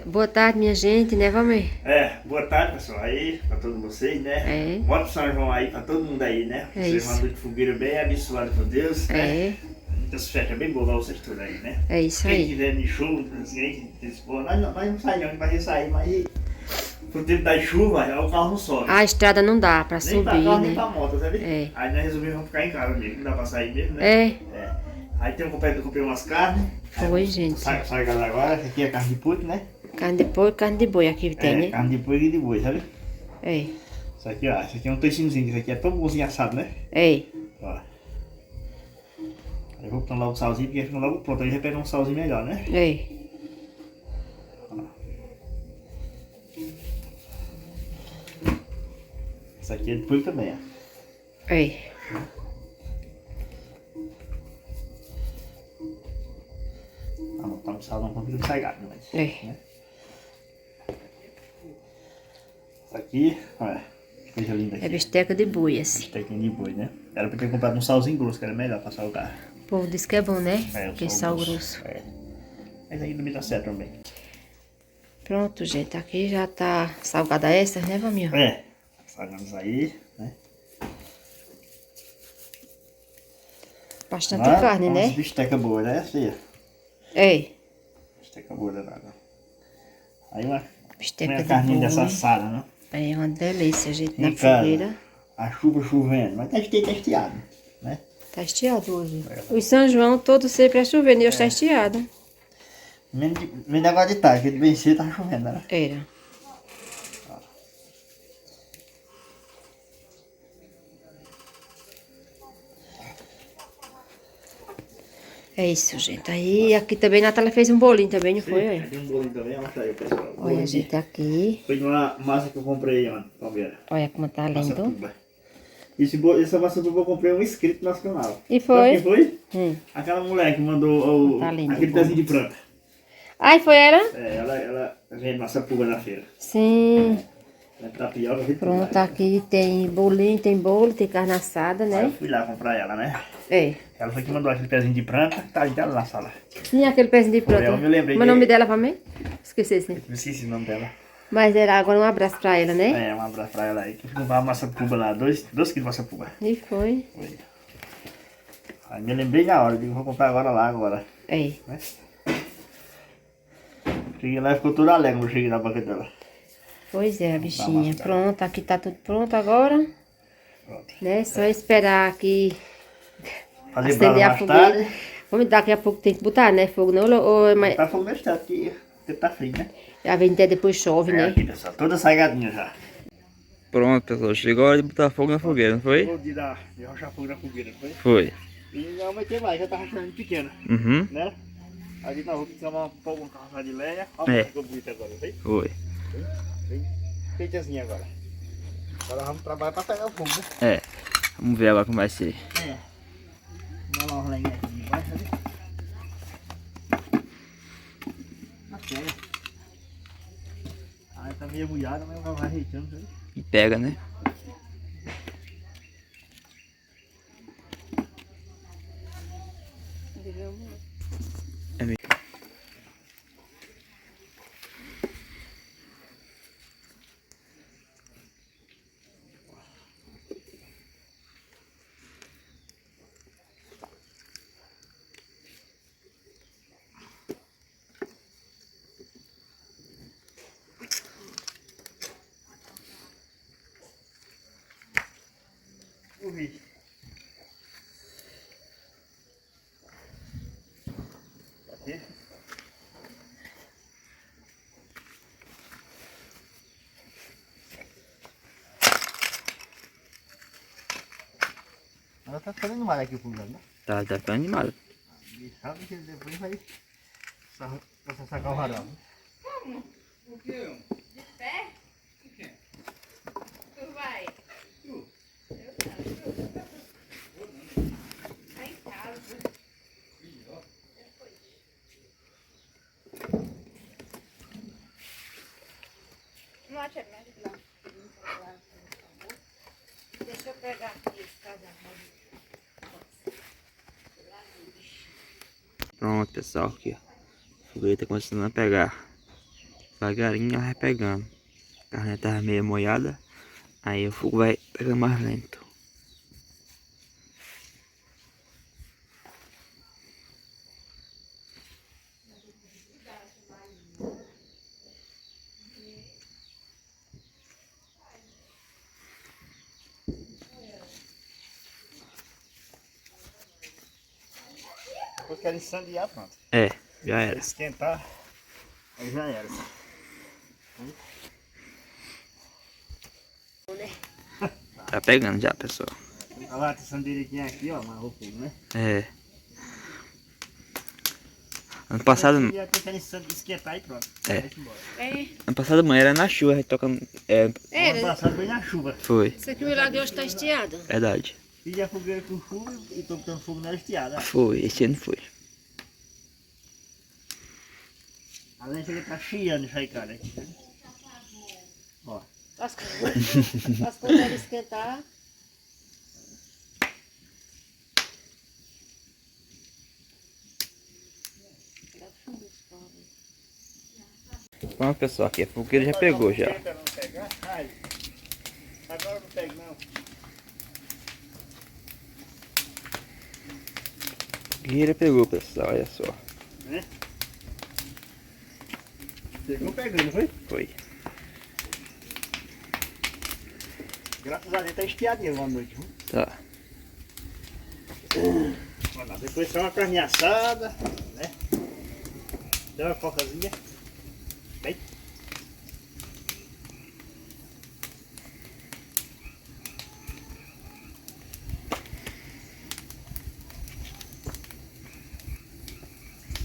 Boa tarde, minha gente, né, Valmir? Boa tarde, pessoal, aí, pra todos vocês, né? É. Bota São João aí pra todo mundo aí, né? É Seja uma isso. noite de fogueira bem abençoada por Deus, né? É, Muitas festas bem boas pra vocês todos aí, né? é isso Quem aí. quiser de chuva, assim, nós não saímos, não vai sair, mas pro tempo da chuva, aí o carro não sobe. A estrada não dá pra Nem pra subir, carro, nem né? pra moto, sabe? É. Aí nós resolvemos ficar em casa mesmo, não dá pra sair mesmo, né? É. É. Aí eu comprei umas carnes. Oi, gente. Sai agora, essa aqui é carne de porco, né? Carne de porco, carne de boi aqui tem, né? Carne de porco e de boi, sabe? É. Isso aqui, ó, isso aqui é um toicinhozinho, isso aqui é tão bonzinho assado, né? É. Ó. Aí eu vou botando logo o salzinho, porque fica logo pronto, aí já pega um salzinho melhor, né? É. Ó. Isso aqui é de porco também, ó. É. Vamos botar um sal, não consigo sai gato, mas... É. Né? Isso aqui, olha, que coisa linda aqui. É bisteca de boi, esse. Bistequinha de boi, né? Era pra ter comprado um salzinho grosso, que era melhor pra salgar. O povo diz que é bom, né? É, Que sal grosso. É. Mas aí também tá certo também. Pronto, gente. Aqui já tá salgada essa, né, Valmir? É, salgamos aí, né? Bastante Lá, carne, umas né? bisteca boa, né? Assim, ó. É. Bisteca boa danada. Aí uma Bisteca de carninha dessa boi. assada, né? É uma delícia, gente, na Em casa, fogueira. a chuva chovendo, mas testeado, né? Tá estiado hoje. O São João todo sempre é chovendo e hoje tá estiado. Menos negócio de tarde, porque de bem cedo tava chovendo, né? Era. É isso, gente. Aí aqui também a Natália fez um bolinho também, não foi? Olha, Tem um bolinho também, mostra aí, pessoal. olha gente, aqui. Foi uma massa que eu comprei, mano, Palmeira. Olha como tá Massa lindo. tuba. Essa massa tuba eu comprei um inscrito no nosso canal. E Sabe foi? quem foi? Hum. Aquela mulher que mandou Tá lindo, aquele bom. pezinho de planta. Ai, foi ela? Ela vende massa tuba na feira. Sim. Ela é tapioca, vende tudo Pronto, lá. aqui tem bolinho, tem bolo, tem carne assada, Aí eu né? fui lá comprar ela, né? É. Ela foi que mandou aquele pezinho de planta, tá ali dela na sala. Sim, aquele pezinho de Foi, planta. eu me lembrei Mas o que- nome dela pra mim? Esqueci, sim. Eu esqueci o nome dela. Mas era agora um abraço pra ela, né? Um abraço pra ela aí. Que eu fui comprar uma massa tuba lá, 2 quilos de massa tuba. E foi. Foi. Aí me lembrei na hora, digo, vou comprar agora lá agora. É. Né? Cheguei lá e ficou toda alegre quando eu cheguei na banca dela. Pois é, a bichinha. massa. Pronto, aqui tá tudo pronto agora. Pronto. Né? Só esperar aqui Fazer acender brasa a mais fogueira. tarde. Vamos daqui a pouco tem que botar, né? Fogo não, mas Tá fogo nesse teto, que o tempo tá frio, né? a vem até depois chove, né? Aqui, pessoal, toda saigadinha já. Pronto, pessoal, chegou a hora de botar fogo na fogueira, não foi? Chegou o dia de rochar fogo na fogueira, não foi? Foi. E não vai ter mais, já tá rachando pequeno, Uhum, né? Ali na rua que tem um carro de lenha. Olha É. como ficou bonito agora, vem? foi. Bem feitazinha agora. Agora vamos trabalhar pra pegar o fogo, né? É, vamos ver agora como vai ser. Vamos lá uma lenha aqui embaixo ali. Pega. Aí tá meio molhada, mas vai arreitando, sabe? E pega, né? É meio... Ouvi. Aqui. Ela tá ficando animada aqui o fogo, né? Tá ficando animado. E sabe que depois vai sacar o varal. O quê? De pé? O quê? Tu vai? Tu? Eu não. Tá em casa. Não acha mais lá. Deixa eu pegar aqui esse casaco. Pronto, pessoal, aqui, ó. A fogueira tá começando a pegar. Devagarinho ela vai pegando. A carne tava meio molhada. Aí o fogo vai pegando mais lento. Depois que ela incendiar, pronto. É, já era. Esquentar, aí já era. Tá pegando já, pessoal. A latação direitinho aqui, ó, amarrou tudo, né? É. Ano passado, E até que ela esquentar e pronto. É. Vai embora. É. ano passado mãe era na chuva, a gente toca. É, Ano Era, passado foi na chuva. foi, isso aqui o milagre de hoje tá estiado. verdade. Fiz a fogueira com chuva e tô botando fogo nela estiada. Foi, esse ano foi. A lenha chega tá chiando isso aí, cara. Ó. As quando ela esquentar. Vamos, pessoal, aqui a fogueira já pegou já. Tenta não pegar? Ai. Agora não pega não. Fogueira pegou, pessoal, olha só. Pegou pegando, foi? Foi. Graças a Deus tá estiadinho uma noite, viu? Tá. Olha lá, depois só uma carne assada, né? Dá uma cocazinha. Vem.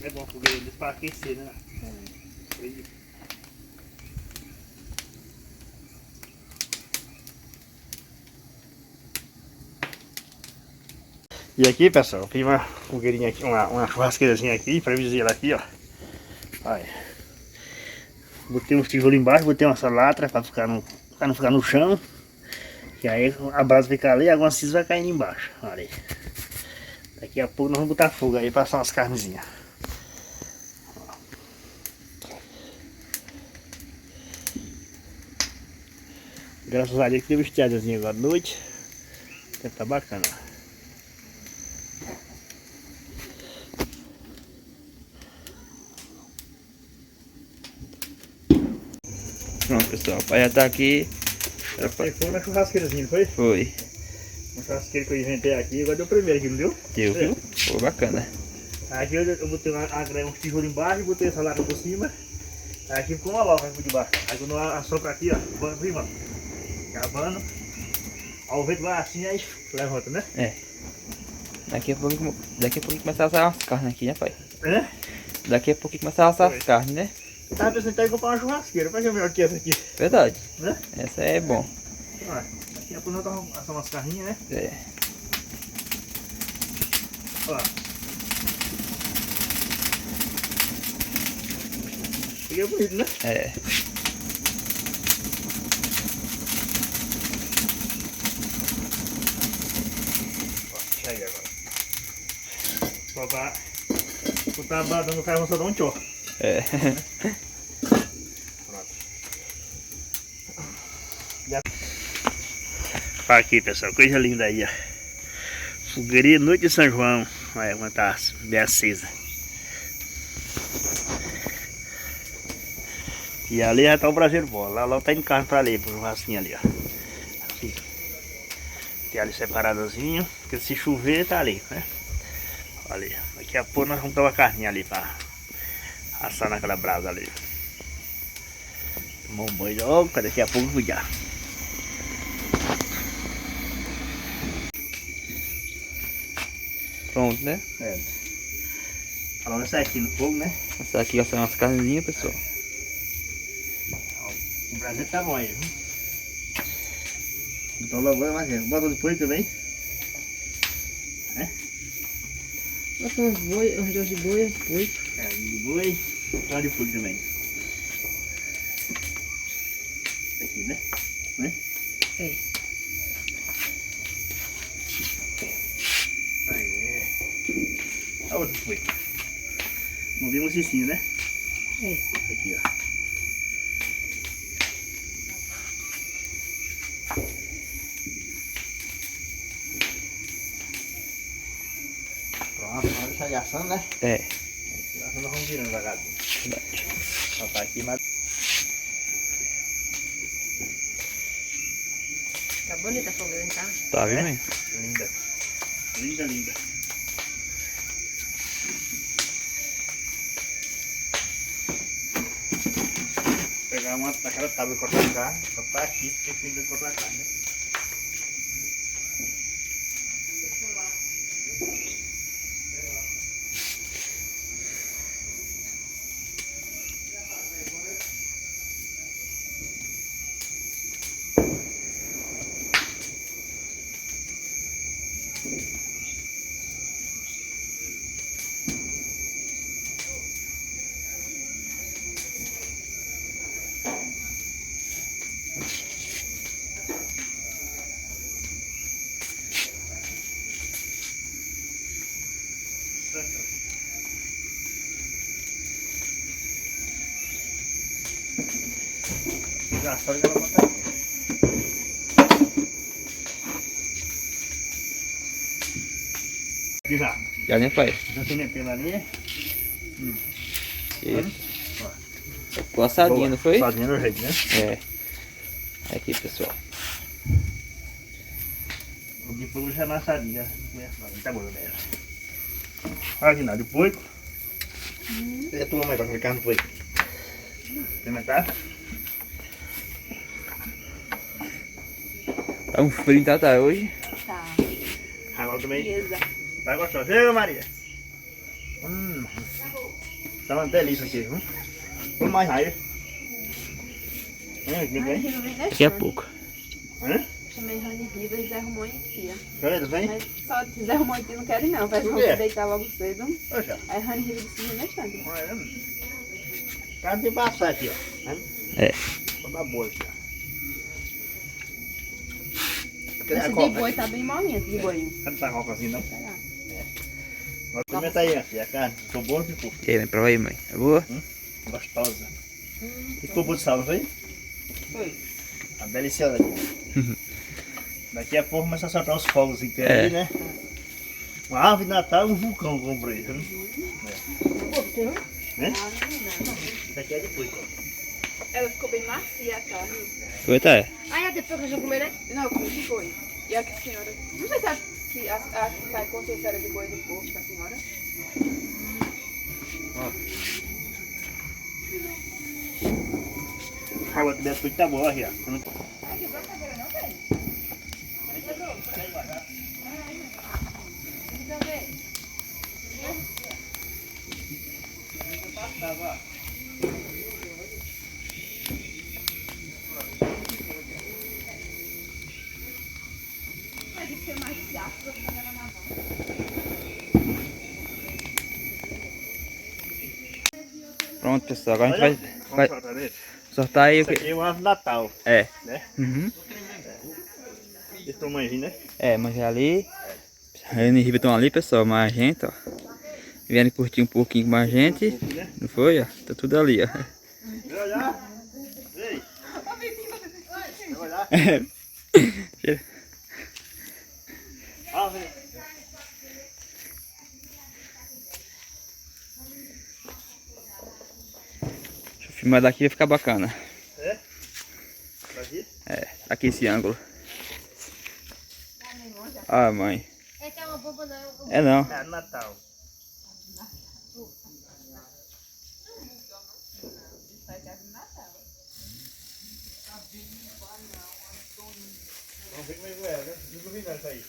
É bom fogueira desse para aquecer, né? E aqui, pessoal, fiz uma fogueirinha aqui, uma churrasqueirazinha aqui, imprevisível aqui, ó. Olha. Botei uns tijolos embaixo, botei uma salatra para não ficar no chão. Que aí a base fica ali e a cisma vai caindo embaixo. Olha aí. Daqui a pouco nós vamos botar fogo aí para assar umas carnezinhas. Graças a Deus que teve estiadazinho agora à noite. Tá bacana. Pronto, pessoal, o pai já tá aqui. Já foi na churrasqueirazinha, não foi? Foi. Uma churrasqueira que eu inventei aqui, agora deu o primeiro aqui, não deu? Deu, viu? Foi bacana. Aqui eu botei uns tijolos embaixo e botei essa lata por cima. Aqui ficou uma loca aqui por debaixo. Aí quando assopra aqui, ó, vamos, irmão. Acabando. Ó, o vento vai assim, aí levanta, né? É. Daqui a pouco começar a assar as carnes aqui, né, pai? É? Daqui a pouco começar a assar as carnes, né? Eu tava pensando em comprar uma churrasqueira, pra que é melhor que essa aqui, Verdade. né? Essa é bom. Ó, daqui a pouco nós vamos assar umas carninhas, né? É. Ó. Fica bonito, né? É. Chega agora. Só pra botar a bada no carro, só dá um tchó. É. Pronto. Olha aqui, pessoal, coisa linda aí, ó. Fogueirinha Noite de São João. Olha como tá bem acesa. E ali já tá o braseiro bom. Lá tá indo carne pra ali, pro churrasquinho ali, ó. Aqui. Tem ali separadazinho, porque se chover tá ali, né? Ali. Daqui a pouco nós vamos dar uma carninha ali pra assar naquela brasa ali. Tomar um banho logo, pra daqui a pouco cuidar. Pronto, né? É. Falando certinho no fogo, né? Essa aqui já são as carnezinhas, pessoal. O prazer tá bom aí, viu? Então lavando mais tempo. Bota depois também. Bota uns boi, uns dois de boi, uns boi. É, de boi. Só de fogo também. Aqui, né? É. Aí. A outra foi. Não vi um cicinho, né? É. Aqui, ó. Pronto, vamos deixar de assando, né? É. Assando nós vamos virando devagarzinho. Só tá aqui, mas... Tá bonita a fogueira, tá? Tá, viu, É? mãe? Linda. Linda, linda. Pegar uma daquela tábua e cortar a carne, cortar aqui, porque tem que cortar a carne, né? Já sabe que ela vai botar aqui. Aqui já. Já, né, pai? Já tem pela ali. Ficou assadinho, não foi? Assadinho no jeito, né? É. Aqui, pessoal. O de fogo já é na assadinha. Tá bom mesmo. Olha aqui, nada de porco. E a tua mãe vai comer carne de porco? Experimentar? Tá um frio, tá hoje. Tá. Agora também. Beleza. Vai gostar. Chega, Maria. Tá uma delícia aqui, viu? Vamos mais raio. Aqui bem? Daqui a pouco. Hã? Chamei Rani Riva e Zé Romão em tia. Beleza, vem? Mas só Zé Romão em tia não quero não. Vai Por quê? deitar logo cedo. Poxa. Aí Rani Riva disse no restante. Olha. Tá de embaçar aqui, ó. É. Vou dar boa aqui, ó. Esse de boi tá bem molinho, esse de boi. Cadê essa coca assim, não? Será? Vou experimentar aí, filha. A carne. Ficou boa ou ficou? E aí, mãe, prova aí, mãe. É boa? Gostosa. E ficou bom de sal, não foi? Foi. Tá deliciosa aqui. Daqui a pouco começa a soltar os fogos que tem É. ali, né? Uma árvore de Natal e um vulcão que eu comprei. Viu? Né? Isso aqui é depois, ó. Ela ficou bem macia a carne. Foi, tá? Ah, é depois que eu já comer, né? Não, eu comi de boi. E a senhora... Não sei se a que sai com a era de boi do porco da senhora. A água dessa foi tá boa, aqui, ó. Ai, quebrou a cadeira não, velho? Deixa eu ver. Mas tem que ser mais chato pra ficar ela na mão. Pronto, pessoal. Agora a Olha, gente vai vamos soltar dele. sortar aí o Isso aqui que... é uma árvore de Natal, É. né? Uhum. Esse tamanhozinho, né? É, mas ali... Rani e Riva estão ali, pessoal. Mas a gente, ó. Vieram curtir um pouquinho com a gente. Não foi, ó? Tá tudo ali, ó. Vem olhar. Ei. Vem olhar. Ah, vem. Deixa eu filmar daqui, vai ficar bacana. É? Daqui? É, aqui esse ângulo. Ah, mãe. É que é uma boba, não. É não. É Natal. Vamos ver como é que é, né? Não vi nada aí.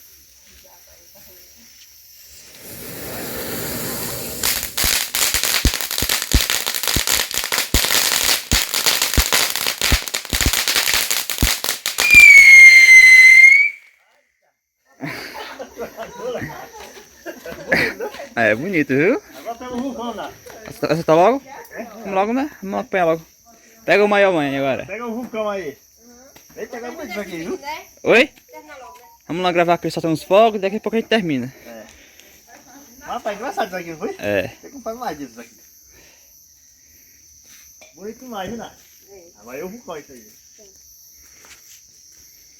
É bonito, viu? Agora pega o vulcão lá. Você tá logo? Vamos logo, né? Vamos logo, pega logo. Pega o maior, mãe, agora. Pega o vulcão aí. Eita, agora muito isso aqui, viu? Oi? Vamos lá gravar aqui, soltar uns fogos, daqui a pouco a gente termina. Rapaz, engraçado isso aqui, não foi? É. Tem que comprar mais disso aqui. Bonito demais, viu, Nath? Agora é o vulcão isso aí.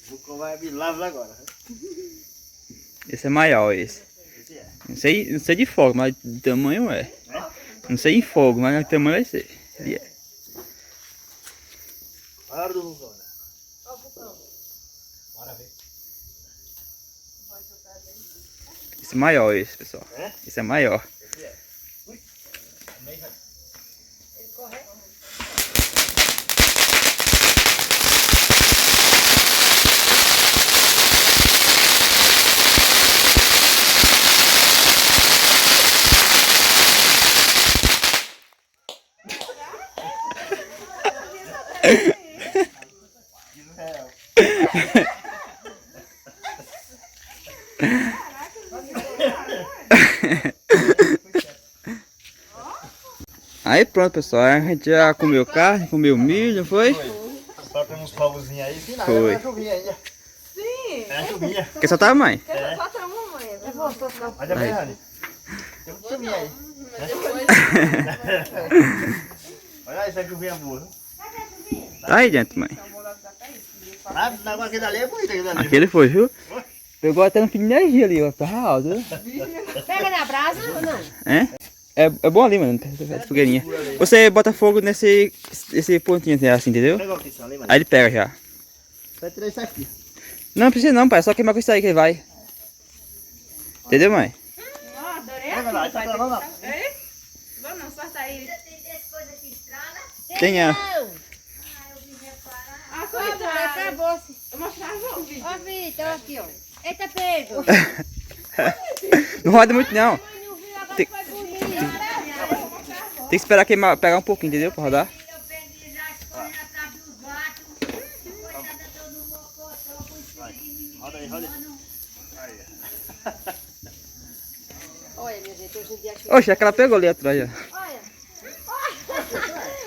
O vulcão vai abrir lavas agora. Esse é maior, esse. Esse é. Não sei de fogo, mas de tamanho é. Não sei em fogo, mas de tamanho vai ser. Ele é. Olha a hora do vulcão, né? Ó o vulcão. Bora ver. Esse é maior, esse, pessoal. É? Esse é maior. Esse é. Ui. Também vai. Ele corre. Aí pronto, pessoal. A gente já comeu carne, comeu milho, não foi? Só tem uns fogozinhos aí. Sim, nada, Foi. é uma chuvinha ainda. Sim. É uma chuvinha. Quer soltar, mãe? Quer só ter uma mãe. Eu vou soltar. Mas é bem, Rani. Tem uma chuvinha aí. Olha essa chuvinha boa. Tá aí dentro, mãe. Na água aquele ali é bonito, aquele ali. Aquele foi, viu? Pegou até um fio de energia ali, ó. Tá alto, viu? Pega na brasa ou não? É bom ali, mano. Essa fogueirinha. Você bota fogo nesse pontinho assim, entendeu? Pega aqui, ali, mano. Aí ele pega já. Vai tirar isso aqui. Não precisa não, pai. É só queimar com isso aí que ele vai. Entendeu, mãe? Ó, adorei Vai lá, tá lá, lá. Ei? Vamos não, sorta aí. Tem a... Ah, Acabou-se. Eu mostrava o vídeo. Ó, Vitor, aqui, ó. Eita, Pedro. Não roda muito não. Não viu, agora Tem- foi bonito. Tem que esperar queimar, pegar um pouquinho, entendeu? Pra rodar. Roda aí, roda aí. Olha, minha gente, hoje em dia... Oxe, é que ela pegou ali atrás, ó. Olha.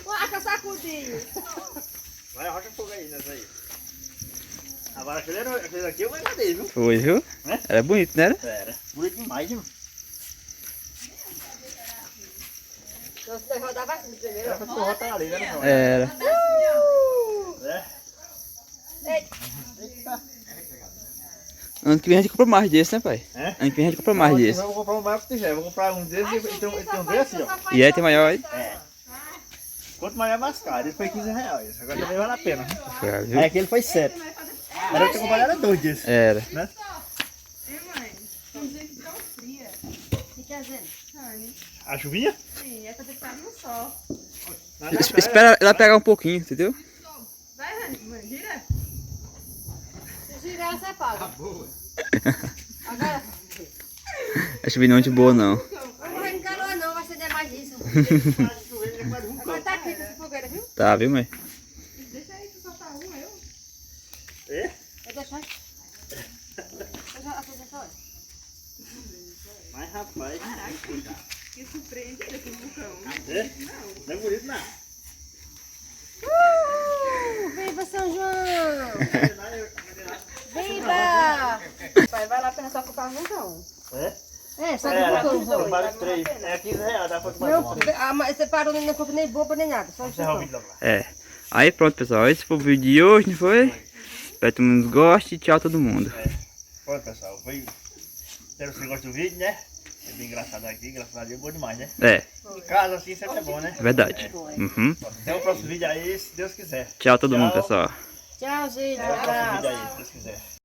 Olha, tá sacudinho. Vai, arrocha fogo aí nessa aí. Agora aquele aqui eu guardei, viu? Foi, viu? É? Era bonito, né? Era. Bonito demais, viu? Nós dois rodava assim primeiro. Essa porra tá ali, né? Não? Era. É. Ano que vem a gente compra mais desse, né, pai? É? Ano que vem a gente compra mais desse. Eu vou comprar um maior que tiver. Vou comprar um desses e tem um desse, ó. E aí tem maior aí? Quanto maior, mais caro. Ele foi 15 reais. Agora também vale a pena. Foi, viu? Aí aquele foi 7. Era eu ter comprado, era 2 desses. Era. Né? Ei, mãe. Inclusive tão fria. O que quer dizer? Rani. A chuvinha? Sim, essa tem que estar no sol. Espera ela pegar um pouquinho, entendeu? Vai, Rani. Mãe, gira. Se girar, você paga. Agora, A chuva não é muito boa, não. vai morrer no calor não, vai ser mais disso. Agora tá aqui essa fogueira, viu? Tá, viu, mãe? Deixa aí, tu soltar uma, eu. É? Vai deixar. Eu já fiz essa hora. Mas rapaz. Que surpreendida com o vulcão. É? Não é bonito, não. Viva São João! Viva! Vai lá apenas só comprar um vulcão. É? É, só Era, que eu vou. eu pago 3. É 15 reais, dá pra tomar Não, uma. mas você parou, não compra nem boba nem nada, só isso. Encerrar o vídeo lá. É. Aí pronto, pessoal. Esse foi o vídeo de hoje, não foi? Espero que todo mundo goste. Tchau, todo mundo. Pronto, pessoal. Foi. Espero que vocês gostem do vídeo, né? É bem engraçado aqui, graças a Deus, bom demais, né? É, Em casa assim sempre é bom, né? verdade. Uhum. Até o próximo vídeo aí, se Deus quiser. Tchau, todo mundo, Tchau. pessoal. Tchau, gente. Até o próximo vídeo aí, se Deus quiser.